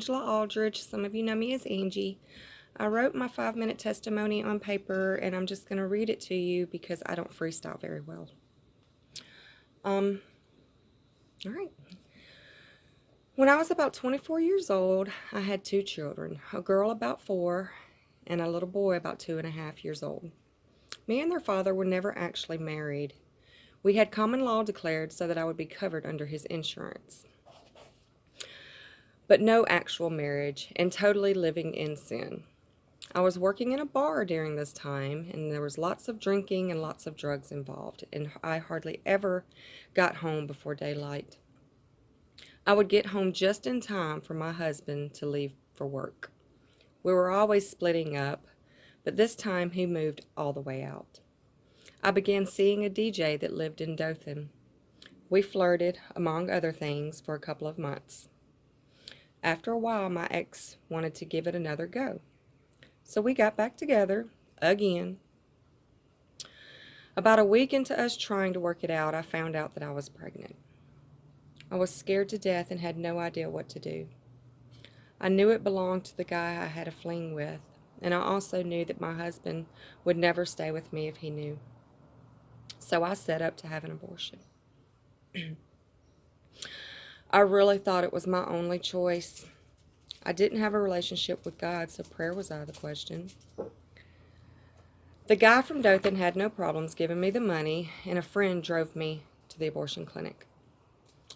Angela Aldridge. Some of you know me as Angie. I wrote my 5-minute testimony on paper, and I'm just going to read it to you because I don't freestyle very well. All right. When I was about 24 years old, I had 2 children, a girl about 4 and a little boy about 2.5 years old. Me and their father were never actually married. We had common law declared so that I would be covered under his insurance, but no actual marriage, and totally living in sin. I was working in a bar during this time, and there was lots of drinking and lots of drugs involved, and I hardly ever got home before daylight. I would get home just in time for my husband to leave for work. We were always splitting up, but this time he moved all the way out. I began seeing a DJ that lived in Dothan. We flirted, among other things, for a couple of months. After a while, my ex wanted to give it another go. So we got back together again. About a week into us trying to work it out, I found out that I was pregnant. I was scared to death and had no idea what to do. I knew it belonged to the guy I had a fling with, and I also knew that my husband would never stay with me if he knew. So I set up to have an abortion. I really thought it was my only choice. I didn't have a relationship with God, so prayer was out of the question. The guy from Dothan had no problems giving me the money, and a friend drove me to the abortion clinic.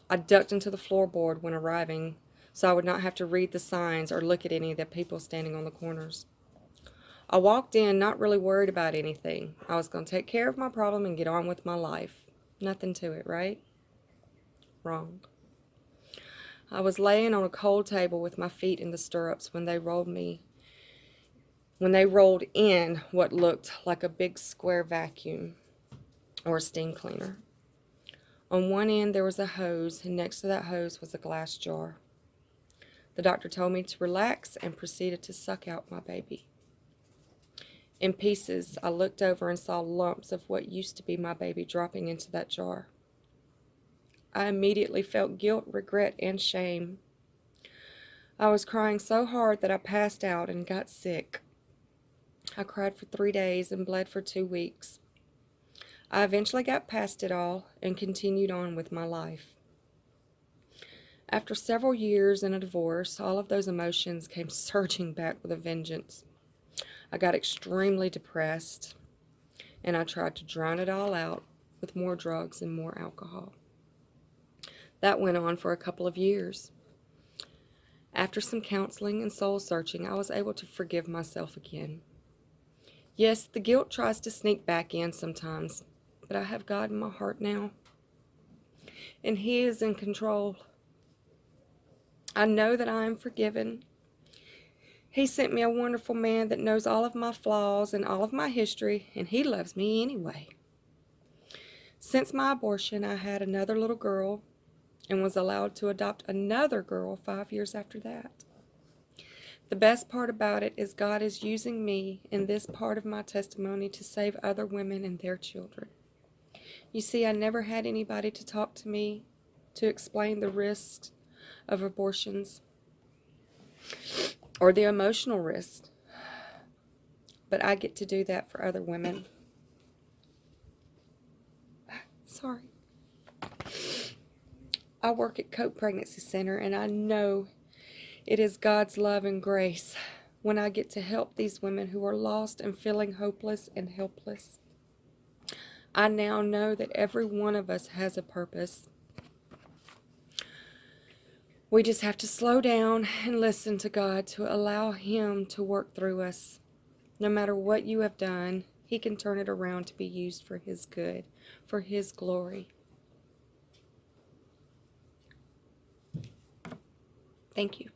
I ducked into the floorboard when arriving so I would not have to read the signs or look at any of the people standing on the corners. I walked in not really worried about anything. I was going to take care of my problem and get on with my life. Nothing to it, right? Wrong. I was laying on a cold table with my feet in the stirrups when they rolled in what looked like a big square vacuum or a steam cleaner. On one end there was a hose, and next to that hose was a glass jar. The doctor told me to relax and proceeded to suck out my baby. In pieces, I looked over and saw lumps of what used to be my baby dropping into that jar. I immediately felt guilt, regret, and shame. I was crying so hard that I passed out and got sick. I cried for 3 days and bled for 2 weeks. I eventually got past it all and continued on with my life. After several years and a divorce, all of those emotions came surging back with a vengeance. I got extremely depressed, and I tried to drown it all out with more drugs and more alcohol. That went on for a couple of years. After some counseling and soul searching, I was able to forgive myself again. Yes, the guilt tries to sneak back in sometimes, but I have God in my heart now, and He is in control. I know that I am forgiven. He sent me a wonderful man that knows all of my flaws and all of my history, and he loves me anyway. Since my abortion, I had another little girl and was allowed to adopt another girl 5 years after that. The best part about it is God is using me in this part of my testimony to save other women and their children. You see, I never had anybody to talk to me to explain the risks of abortions or the emotional risks, but I get to do that for other women. Sorry. I work at Cope Pregnancy Center, and I know it is God's love and grace when I get to help these women who are lost and feeling hopeless and helpless. I now know that every one of us has a purpose. We just have to slow down and listen to God to allow Him to work through us. No matter what you have done, He can turn it around to be used for His good, for His glory. Thank you.